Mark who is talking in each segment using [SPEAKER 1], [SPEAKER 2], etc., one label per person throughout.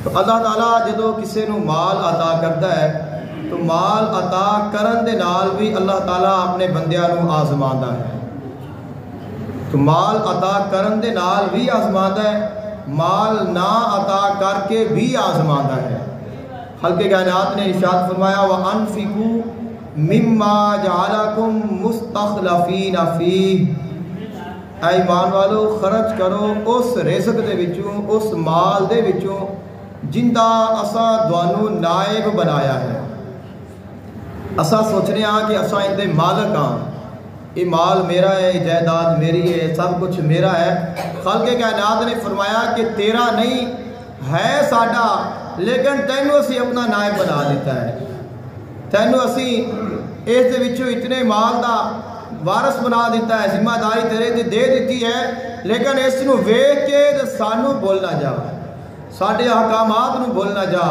[SPEAKER 1] تو اللہ تعالیٰ جدو کسی نو مال عطا کرتا ہے تو مال عطا کرن دے نال بھی اللہ تعالیٰ اپنے بندیاں نو آزماندا ہے. تو مال عطا کرن دے نال بھی آزماندا ہے، مال نہ عطا کر کے بھی آزماندا ہے. خالق کائنات نے ارشاد فرمایا وَأَنفِقُوا مِمَّا جَعَلَكُم مُسْتَخْلَفِينَ فِيهِ، اے ایمان والو خرچ کرو اس رزق دے وچوں، اس مال دے وچوں جندہ اساں دوانو نائب بنایا ہے. اساں سوچنے ہاں کہ اساں ان دے مالک ہاں، یہ مال میرا ہے، یہ جائیداد میری ہے، سب کچھ میرا ہے. خالق کائنات نے فرمایا کہ تیرا نہیں ہے ساڈا، لیکن تینوں اسی اپنا نائب بنا دیتا ہے. تینوں اسی اس دے وچوں اتنے مال دا وارث بنا دیتا ہے، ذمہ داری تیرے دے دیتی ہے، لیکن اس نو ویکھ کے سانو بولنا جا، ساڈے احکامات نو بولنا جا.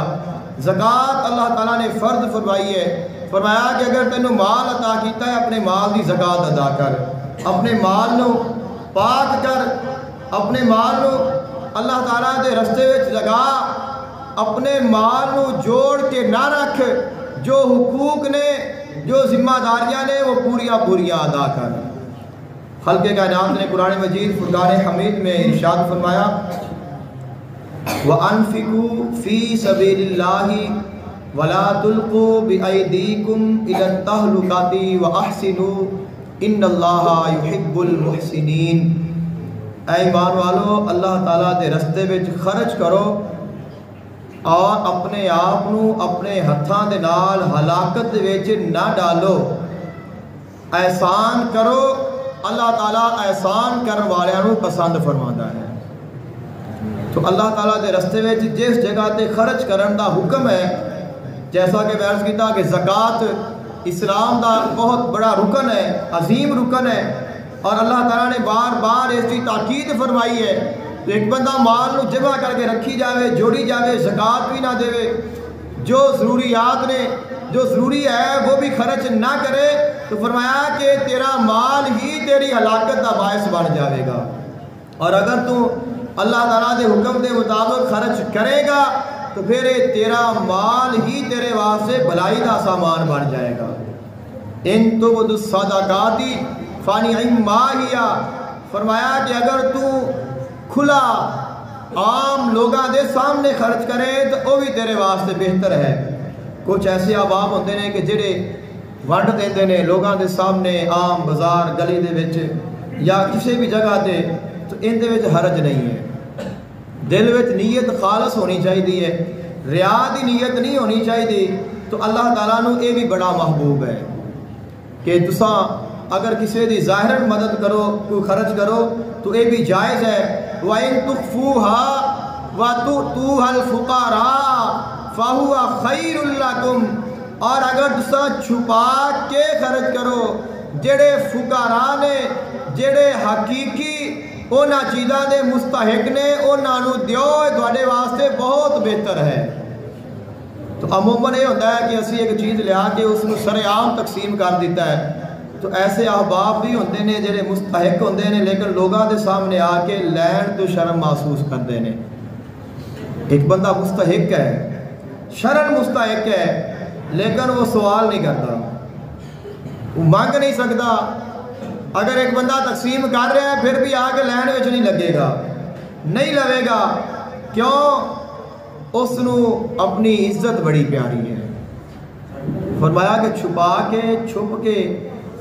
[SPEAKER 1] زکوٰۃ اللہ تعالیٰ نے فرض فرمائی ہے، فرمایا کہ اگر تینوں مال عطا کیتا ہے اپنے مال دی زکوٰۃ ادا کر، اپنے مال نو پاک کر، اپنے مال نو اللہ تعالیٰ دے رستے وچ لگا، اپنے مال نو جوڑ کے نہ رکھ، جو حقوق نے جو ذمہ داریاں نے وہ پوریا ادا کر. خالق کائنات نے قرآن مجید فرقان حمید میں ارشاد فرمایا وَأَنفِقُوا فِي سَبِيلِ اللَّهِ وَلَا تُلْقُوا بِأَيْدِيكُمْ إِلَى التَّهْلُكَةِ وَأَحْسِنُوا إِنَّ اللَّهَ يُحِبُّ الْمُحْسِنِينَ. اے ایمان والو اللہ تعالیٰ دے رستے وچ خرچ کرو اور اپنے آپ نو اپنے ہتھاں دے نال ہلاکت دے وچ نہ ڈالو. احسان کرو، اللہ تعالیٰ احسان کرن والیاں نو پسند فرماندا ہے. تو اللہ تعالیٰ دے رستے وچ جس جگہ تے خرچ کرن دا حکم ہے، جیسا کہ میں عرض کیتا کہ زکوٰۃ اسلام دا بہت بڑا رکن ہے، عظیم رکن ہے، اور اللہ تعالیٰ نے بار بار اس کی تاکید فرمائی ہے. تو ایک بندہ مال نو جمع کر کے رکھی جاوے، جوڑی جاوے، زکوٰۃ بھی نہ دے، جو ضروریات نے جو ضروری ہے وہ بھی خرچ نہ کرے، تو فرمایا کہ تیرا مال ہی تیری ہلاکت کا باعث بن جاوے گا. اور اگر تو اللہ تعالیٰ دے حکم دے مطابق خرچ کرے گا تو پھر تیرا مال ہی تیرے واسطے بھلائی کا سامان بن جائے گا. ان تبدوا الصدقات فنعما ہی، فرمایا کہ اگر تو کھلا عام لوگاں دے سامنے خرچ کرے تو وہ بھی تیرے واسطے بہتر ہے. کچھ ایسے احباب ہوندے نے کہ جڑے ونڈ دیندے نے لوگاں دے سامنے، عام بازار گلی دے وچ یا کسی بھی جگہ تے، تو ان دے وچ حرج نہیں ہے. دل وچ نیت خالص ہونی چاہیے، ریا دی نیت نہیں ہونی چاہیے. تو اللہ تعالیٰ نو یہ بھی بڑا محبوب ہے کہ تساں اگر کسی دی ظاہراً مدد کرو، کوئی خرچ کرو تو یہ بھی جائز ہے. وَإِن تُخْفُوهَا وَتُؤْتُوهَا الْفُقَرَاءَ فَهُوَ خَيْرٌ لَكُمْ، اور اگر تساں چھپا کے خرچ کرو، جڑے فقراء نے، جڑے حقیقی اونا چیزاں دے مستحق نے، اونا نو دیو، تواڈے واسطے بہت بہتر ہے. تو عموماً یہ ہوتا ہے کہ اسی ایک چیز لیا کے اس کو سر عام تقسیم کر دیتا ہے. تو ایسے احباب بھی ہوندے نے جڑے مستحق ہوندے نے، لیکن لوگاں دے سامنے آ کے لین تو شرم محسوس کرتے ہیں. ایک بندہ مستحق ہے، شرم مستحق ہے، لیکن وہ سوال نہیں کرتا، وہ مانگ نہیں سکتا. اگر ایک بندہ تقسیم کر رہا ہے پھر بھی آ کے لین وچ نہیں لگے گا، نہیں لوے گا. کیوں؟ اس نو اپنی عزت بڑی پیاری ہے. فرمایا کہ چھپا کے چھپ کے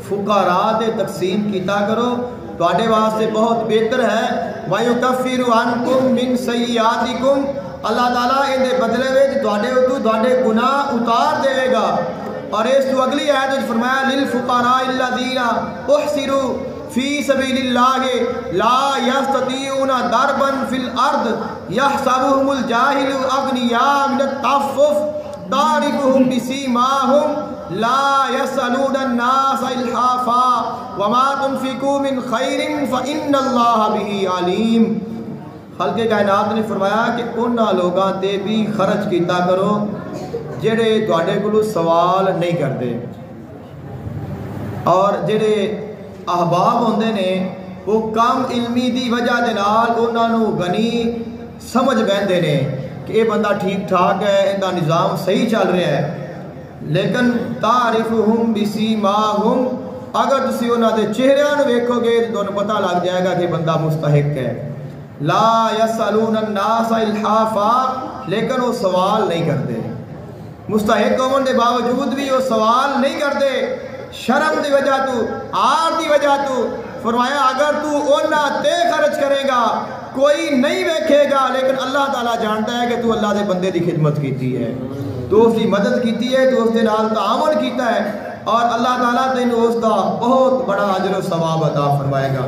[SPEAKER 1] فقراء تے تقسیم کیتا کرو، تواڈے واسطے بہت بہتر ہے. وَيُكَفِّرُ عَنْكُم مِّن سَيِّئَاتِكُمْ، اللہ تعالیٰ ان دے بدلے وچ تواڈے گناہ اتار دے گا. اور اس تو اگلی آیت وچ فرمایا لِلْفُقَرَاءِ الَّذِينَ اُحْصِرُوا فِي سَبِيلِ اللَّهِ لَا يَسْتَطِيعُونَ ضَرْبًا فِي الْأَرْضِ يَحْسَبُهُمُ الْجَاهِلُ أَغْنِيَاءَ مِنَ التَّعَفُّفِ تَعْرِفُهُم بِسِيمَاهُمْ لَا يَسْأَلُونَ النَّاسَ إِلْحَافًا وَمَا تُنْفِقُوا مِنْ خَيْرٍ فَإِنَّ اللَّهَ بِهِ عَلِيمٌ. خالق کائنات نے فرمایا کہ انہاں لوگاں تے بھی خرچ کیتا کرو جڑے تواڈے کولوں سوال نہیں کرتے، اور جڑے احباب ہوندے نے وہ کم علمی دی وجہ دے نال انہاں نو غنی سمجھ بیندے نے، کہ یہ بندہ ٹھیک ٹھاک ہے، ان کا نظام صحیح چل رہا ہے، لیکن تعرفہم بسیماہم، اگر تسی انہاں دے چہریاں نو ویکھو گے تو تانوں پتہ لگ جائے گا کہ بندہ مستحق ہے۔ لا یسألون الناس الحافا، لیکن وہ سوال نہیں کرتے، مستحق ہونے کے باوجود بھی وہ سوال نہیں کرتے، شرم دی وجہ تو، آر دی وجہ تو۔ فرمایا اگر تو اونا تے خرچ کرے گا کوئی نہیں ویکھے گا، لیکن اللہ تعالیٰ جانتا ہے کہ تو اللہ دے بندے دی خدمت کیتی ہے، تو اس کی مدد کیتی ہے، تو اس دے نال تعاون کیتا ہے، اور اللہ تعالیٰ تینوں اس دا بہت بڑا اجر و ثواب عطا فرمائے گا۔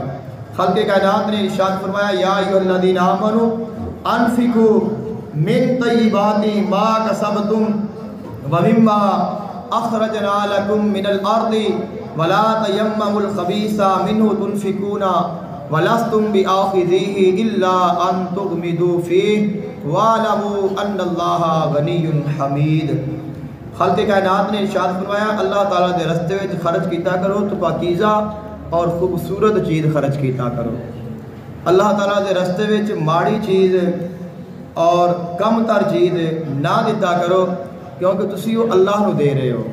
[SPEAKER 1] خلق کائنات نے ارشاد فرمایا یا ایھا الذین آمنوا انفقوا من طیبات ما کسبتم ومما اخرجنا لکم من الارض ولا تیمموا الخبیث منہ تنفقون ولستم بآخذیہ الا ان تغمضوا فیہ واعلموا ان اللہ غنی حمید۔ خلق کائنات نے ارشاد فرمایا اللہ تعالیٰ دے رستے وچ خرچ کیتا کرو تو پاکیزہ اور خوبصورت چیز خرچ کیتا کرو۔ اللہ تعالیٰ دے رستے وچ ماڑی چیز اور کم تر چیز نہ دیتا کرو، کیونکہ تسی وہ اللہ نو دے رہے ہو۔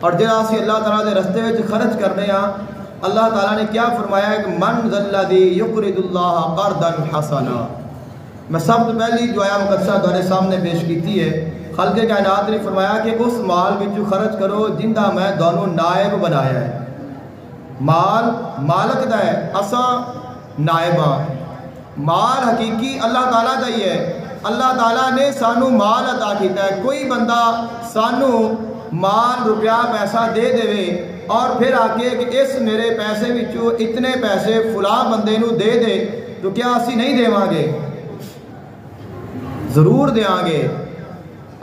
[SPEAKER 1] اور جہاں اسی اللہ تعالیٰ دے رستے وچ خرچ کرنے ہاں، اللہ تعالیٰ نے کیا فرمایا کہ من ذا الذی یقرض اللہ قرضا حسنا۔ میں سب سے پہلی جو آیا مقدسہ تمہارے سامنے پیش کیتی ہے، خلق کائنات نے فرمایا کہ اس مال وچ خرچ کرو جندا میں دونوں نائب بنایا ہے۔ مال مالک دا ہے، اساں نائباں، مال حقیقی اللہ تعالیٰ دا ہی ہے۔ اللہ تعالیٰ نے سانو مال عطا کیتا ہے۔ کوئی بندہ سانو مال روپیہ پیسہ دے دے اور پھر آ کے کہ اس میرے پیسے وچوں اتنے پیسے فلاں بندے نو دے دے، تو کیا اسی نہیں دیواں گے؟ ضرور دیاں گے۔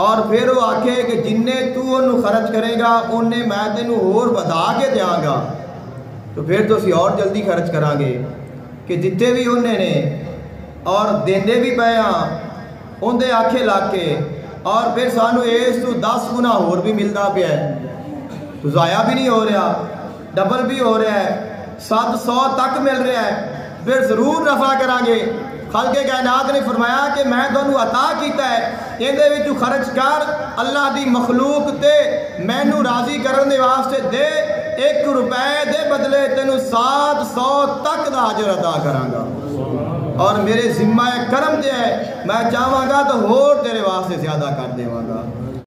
[SPEAKER 1] اور پھر وہ آکھے کہ جننے تو انہوں خرچ کرے گا انہیں میں تینوں اور بدا کے دیاں گا، تو پھر تو اسی اور جلدی خرچ کران گے کہ جتے بھی انہیں نے اور دیندے بھی پے ہاں ان دے آکھے لگ کے، اور پھر سانو اس تو 10 گنا اور بھی ملتا پیا ہے، تو ضائع بھی نہیں ہو رہا، ڈبل بھی ہو رہا ہے، 700 تک مل رہا ہے، پھر ضرور نفع کران گے۔ خلق کائنات نے فرمایا کہ میں تانوں عطا کیتا ہے، اندے وچ خرچ کر، اللہ دی مخلوق تے مینوں راضی کرن دے واسطے دے، 1 روپے دے بدلے تینوں 700 تک دا اجر عطا کراں گا، اور میرے ذمہ کرم تے ہے، میں چاہواں گا تو اور تیرے واسطے زیادہ کر دیواں گا۔